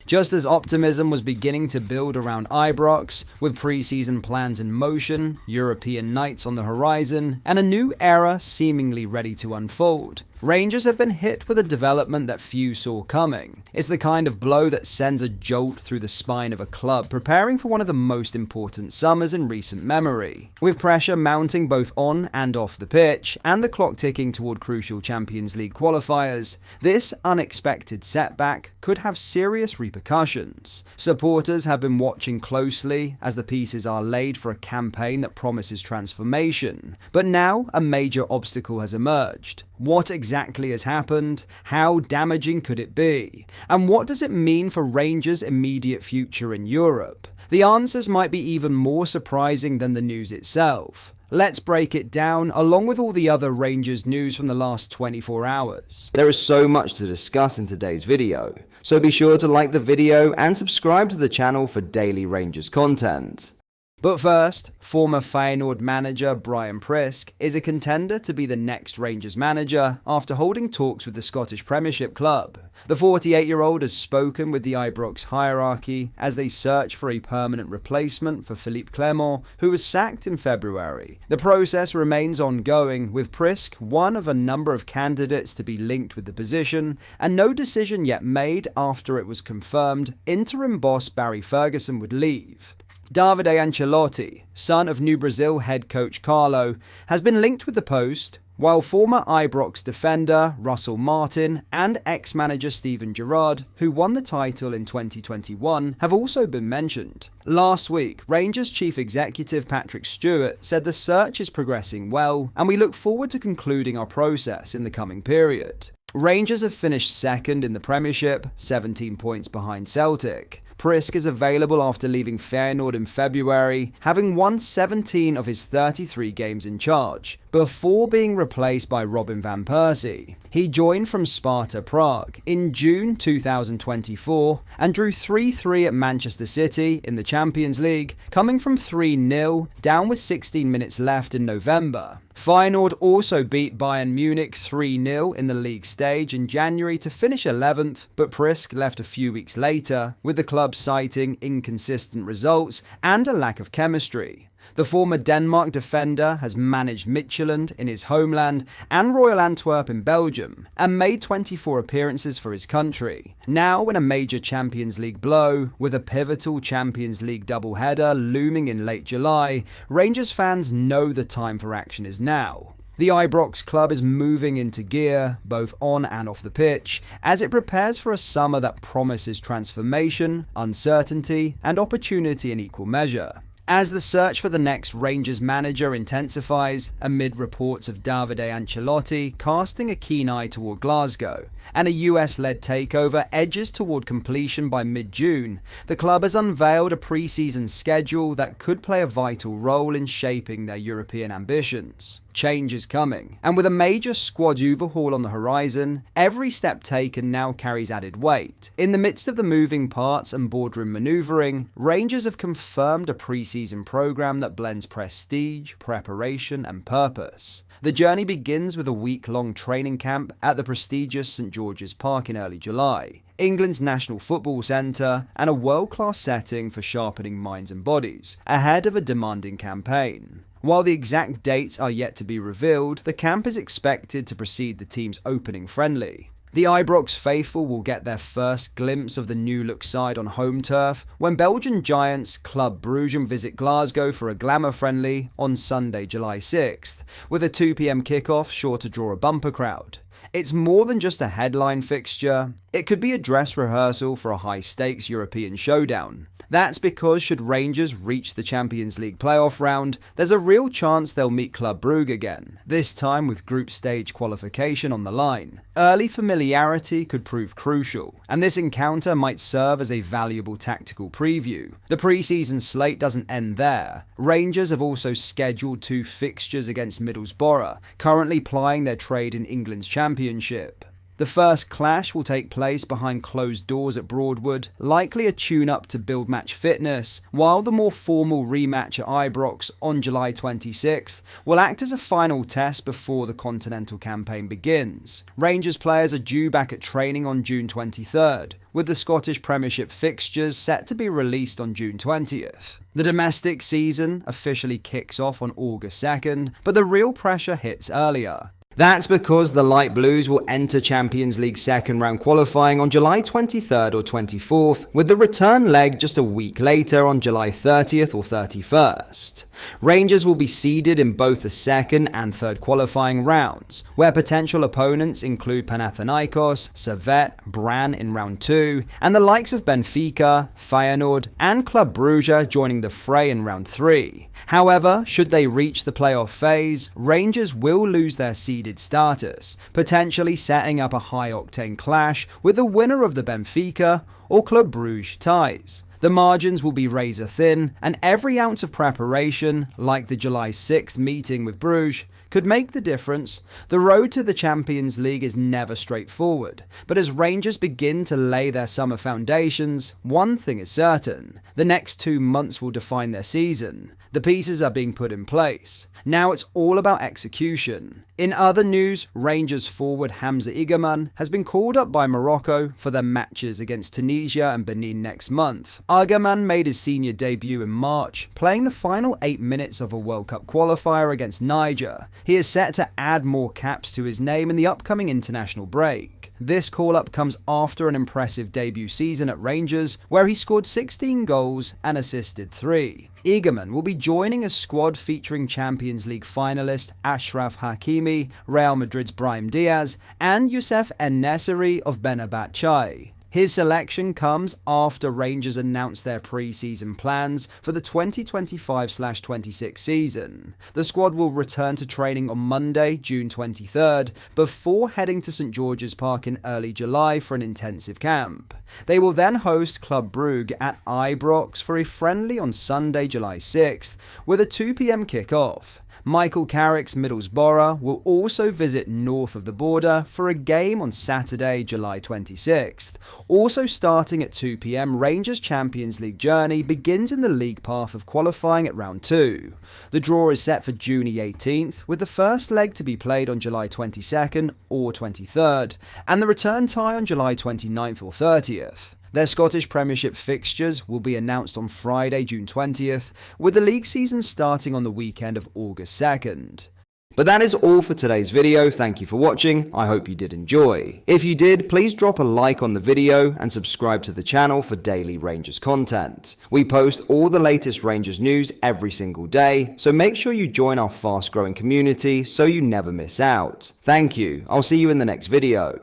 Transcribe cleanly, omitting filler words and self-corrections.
Just as optimism was beginning to build around Ibrox, with pre-season plans in motion, European nights on the horizon, and a new era seemingly ready to unfold, Rangers have been hit with a development that few saw coming. It's the kind of blow that sends a jolt through the spine of a club preparing for one of the most important summers in recent memory. With pressure mounting both on and off the pitch, and the clock ticking toward crucial Champions League qualifiers, this unexpected setback could have serious repercussions. Supporters have been watching closely as the pieces are laid for a campaign that promises transformation. But now a major obstacle has emerged. What exactly has happened? How damaging could it be? And what does it mean for Rangers' immediate future in Europe? The answers might be even more surprising than the news itself. Let's break it down, along with all the other Rangers news from the last 24 hours. There is so much to discuss in today's video, so be sure to like the video and subscribe to the channel for daily Rangers content. But first, former Feyenoord manager Brian Prrisk is a contender to be the next Rangers manager after holding talks with the Scottish Premiership club. The 48-year-old has spoken with the Ibrox hierarchy as they search for a permanent replacement for Philippe Clement, who was sacked in February. The process remains ongoing, with Prrisk one of a number of candidates to be linked with the position, and no decision yet made after it was confirmed interim boss Barry Ferguson would leave. Davide Ancelotti, son of New Brazil head coach Carlo, has been linked with the post, while former Ibrox defender Russell Martin and ex-manager Steven Gerrard, who won the title in 2021, have also been mentioned. Last week, Rangers chief executive Patrick Stewart said the search is progressing well, and we look forward to concluding our process in the coming period. Rangers have finished second in the Premiership, 17 points behind Celtic. Prrisk is available after leaving Feyenoord in February, having won 17 of his 33 games in charge, before being replaced by Robin van Persie. He joined from Sparta Prague in June 2024 and drew 3-3 at Manchester City in the Champions League, coming from 3-0 down with 16 minutes left in November. Feyenoord also beat Bayern Munich 3-0 in the league stage in January to finish 11th, but Prrisk left a few weeks later, with the club citing inconsistent results and a lack of chemistry. The former Denmark defender has managed Midtjylland in his homeland and Royal Antwerp in Belgium, and made 24 appearances for his country. Now in a major Champions League blow, with a pivotal Champions League doubleheader looming in late July, Rangers fans know the time for action is now. The Ibrox club is moving into gear, both on and off the pitch, as it prepares for a summer that promises transformation, uncertainty, and opportunity in equal measure. As the search for the next Rangers manager intensifies, amid reports of Davide Ancelotti casting a keen eye toward Glasgow, and a US-led takeover edges toward completion by mid-June, the club has unveiled a pre-season schedule that could play a vital role in shaping their European ambitions. Change is coming, and with a major squad overhaul on the horizon, every step taken now carries added weight. In the midst of the moving parts and boardroom manoeuvring, Rangers have confirmed a pre-season program that blends prestige, preparation, and purpose. The journey begins with a week-long training camp at the prestigious St George's Park in early July, England's national football centre, and a world-class setting for sharpening minds and bodies, ahead of a demanding campaign. While the exact dates are yet to be revealed, the camp is expected to precede the team's opening friendly. The Ibrox faithful will get their first glimpse of the new-look side on home turf when Belgian giants Club Brugge visit Glasgow for a glamour friendly on Sunday, July 6th, with a 2 p.m. kickoff sure to draw a bumper crowd. It's more than just a headline fixture. It could be a dress rehearsal for a high-stakes European showdown. That's because should Rangers reach the Champions League playoff round, there's a real chance they'll meet Club Brugge again, this time with group stage qualification on the line. Early familiarity could prove crucial, and this encounter might serve as a valuable tactical preview. The pre-season slate doesn't end there. Rangers have also scheduled 2 fixtures against Middlesbrough, currently plying their trade in England's Championship. The first clash will take place behind closed doors at Broadwood, likely a tune-up to build match fitness, while the more formal rematch at Ibrox on July 26th will act as a final test before the continental campaign begins. Rangers players are due back at training on June 23rd, with the Scottish Premiership fixtures set to be released on June 20th. The domestic season officially kicks off on August 2nd, but the real pressure hits earlier. That's because the Light Blues will enter Champions League second round qualifying on July 23rd or 24th, with the return leg just a week later on July 30th or 31st. Rangers will be seeded in both the second and third qualifying rounds, where potential opponents include Panathinaikos, Servette, Brann in round 2, and the likes of Benfica, Feyenoord, and Club Brugge joining the fray in round 3. However, should they reach the playoff phase, Rangers will lose their seeded status, potentially setting up a high-octane clash with the winner of the Benfica or Club Brugge ties. The margins will be razor thin, and every ounce of preparation, like the July 6th meeting with Bruges, could make the difference. The road to the Champions League is never straightforward, but as Rangers begin to lay their summer foundations, one thing is certain: the next 2 months will define their season. The pieces are being put in place. Now it's all about execution. In other news, Rangers forward Hamza Igerman has been called up by Morocco for their matches against Tunisia and Benin next month. Igerman made his senior debut in March, playing the final 8 minutes of a World Cup qualifier against Niger. He is set to add more caps to his name in the upcoming international break. This call-up comes after an impressive debut season at Rangers, where he scored 16 goals and assisted 3. Igerman will be joining a squad featuring Champions League finalist Achraf Hakimi, Real Madrid's Brahim Diaz, and Youssef En-Nesyri of Fenerbahce. His selection comes after Rangers announced their pre-season plans for the 2025/26 season. The squad will return to training on Monday, June 23rd, before heading to St George's Park in early July for an intensive camp. They will then host Club Brugge at Ibrox for a friendly on Sunday, July 6th, with a 2 p.m. kick-off. Michael Carrick's Middlesbrough will also visit north of the border for a game on Saturday, July 26th. Also starting at 2 p.m, Rangers' Champions League journey begins in the league path of qualifying at round 2. The draw is set for June 18th, with the first leg to be played on July 22nd or 23rd, and the return tie on July 29th or 30th. Their Scottish Premiership fixtures will be announced on Friday, June 20th, with the league season starting on the weekend of August 2nd. But that is all for today's video. Thank you for watching. I hope you did enjoy. If you did, please drop a like on the video and subscribe to the channel for daily Rangers content. We post all the latest Rangers news every single day, so make sure you join our fast-growing community so you never miss out. Thank you. I'll see you in the next video.